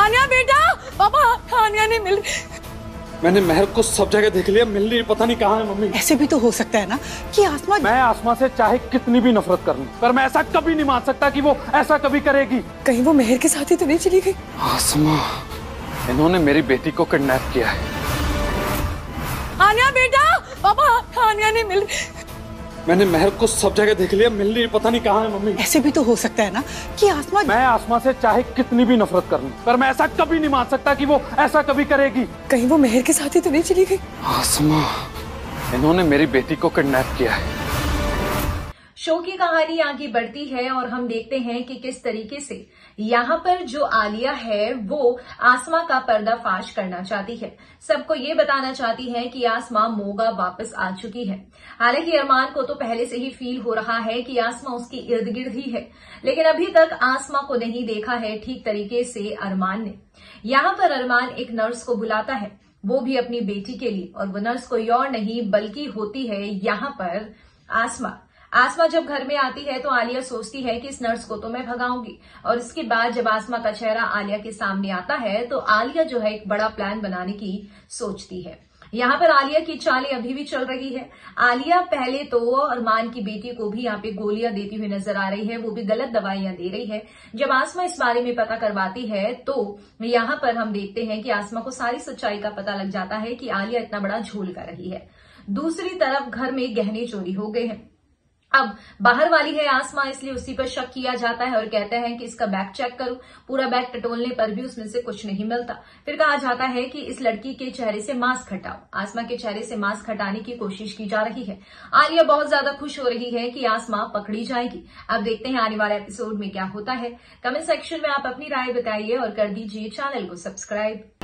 आन्या बेटा, पापा आन्या नहीं मिल। मैंने महर को सब जगह देख लिया, मिल रही पता नहीं कहाँ है मम्मी। ऐसे भी तो हो सकता है ना कि आसमा। मैं आसमा से चाहे कितनी भी नफरत कर लूं, पर मैं ऐसा कभी नहीं मान सकता कि वो ऐसा कभी करेगी। कहीं वो मेहर के साथ ही तो नहीं चली गई? आसमा, इन्होंने मेरी बेटी को किडनैप किया है। आन्या बेटा, पापा आन्या नहीं मिल। मैंने महर को सब जगह देख लिया, मिल रही पता नहीं कहाँ है मम्मी। ऐसे भी तो हो सकता है ना कि आसमा। मैं आसमा से चाहे कितनी भी नफरत कर लूं, पर मैं ऐसा कभी नहीं मान सकता कि वो ऐसा कभी करेगी। कहीं वो मेहर के साथ ही तो नहीं चली गई? आसमा, इन्होंने मेरी बेटी को किडनैप किया है। शो की कहानी आगे बढ़ती है और हम देखते हैं कि किस तरीके से यहाँ पर जो आलिया है वो आसमा का पर्दाफाश करना चाहती है। सबको ये बताना चाहती है कि आसमा मोगा वापस आ चुकी है। हालांकि अरमान को तो पहले से ही फील हो रहा है कि आसमा उसकी इर्द गिर्द ही है, लेकिन अभी तक आसमा को नहीं देखा है ठीक तरीके से अरमान ने। यहाँ पर अरमान एक नर्स को बुलाता है, वो भी अपनी बेटी के लिए, और वो नर्स कोई और नहीं बल्कि होती है यहाँ पर आसमा। आसमा जब घर में आती है तो आलिया सोचती है कि इस नर्स को तो मैं भगाऊंगी, और इसके बाद जब आसमा का चेहरा आलिया के सामने आता है तो आलिया जो है एक बड़ा प्लान बनाने की सोचती है। यहाँ पर आलिया की चालें अभी भी चल रही है। आलिया पहले तो अरमान की बेटी को भी यहाँ पे गोलियां देती हुई नजर आ रही है, वो भी गलत दवाइयां दे रही है। जब आसमा इस बारे में पता करवाती है तो यहाँ पर हम देखते हैं कि आसमा को सारी सच्चाई का पता लग जाता है कि आलिया इतना बड़ा झोल कर रही है। दूसरी तरफ घर में गहने चोरी हो गए हैं। अब बाहर वाली है आसमा, इसलिए उसी पर शक किया जाता है और कहते हैं कि इसका बैग चेक करो। पूरा बैग टटोलने पर भी उसमें से कुछ नहीं मिलता। फिर कहा जाता है कि इस लड़की के चेहरे से मास्क हटाओ। आसमा के चेहरे से मास्क हटाने की कोशिश की जा रही है। आलिया बहुत ज्यादा खुश हो रही है कि आसमा पकड़ी जाएगी। अब देखते हैं आने वाले एपिसोड में क्या होता है। कमेंट सेक्शन में आप अपनी राय बताइए और कर दीजिए चैनल को सब्सक्राइब।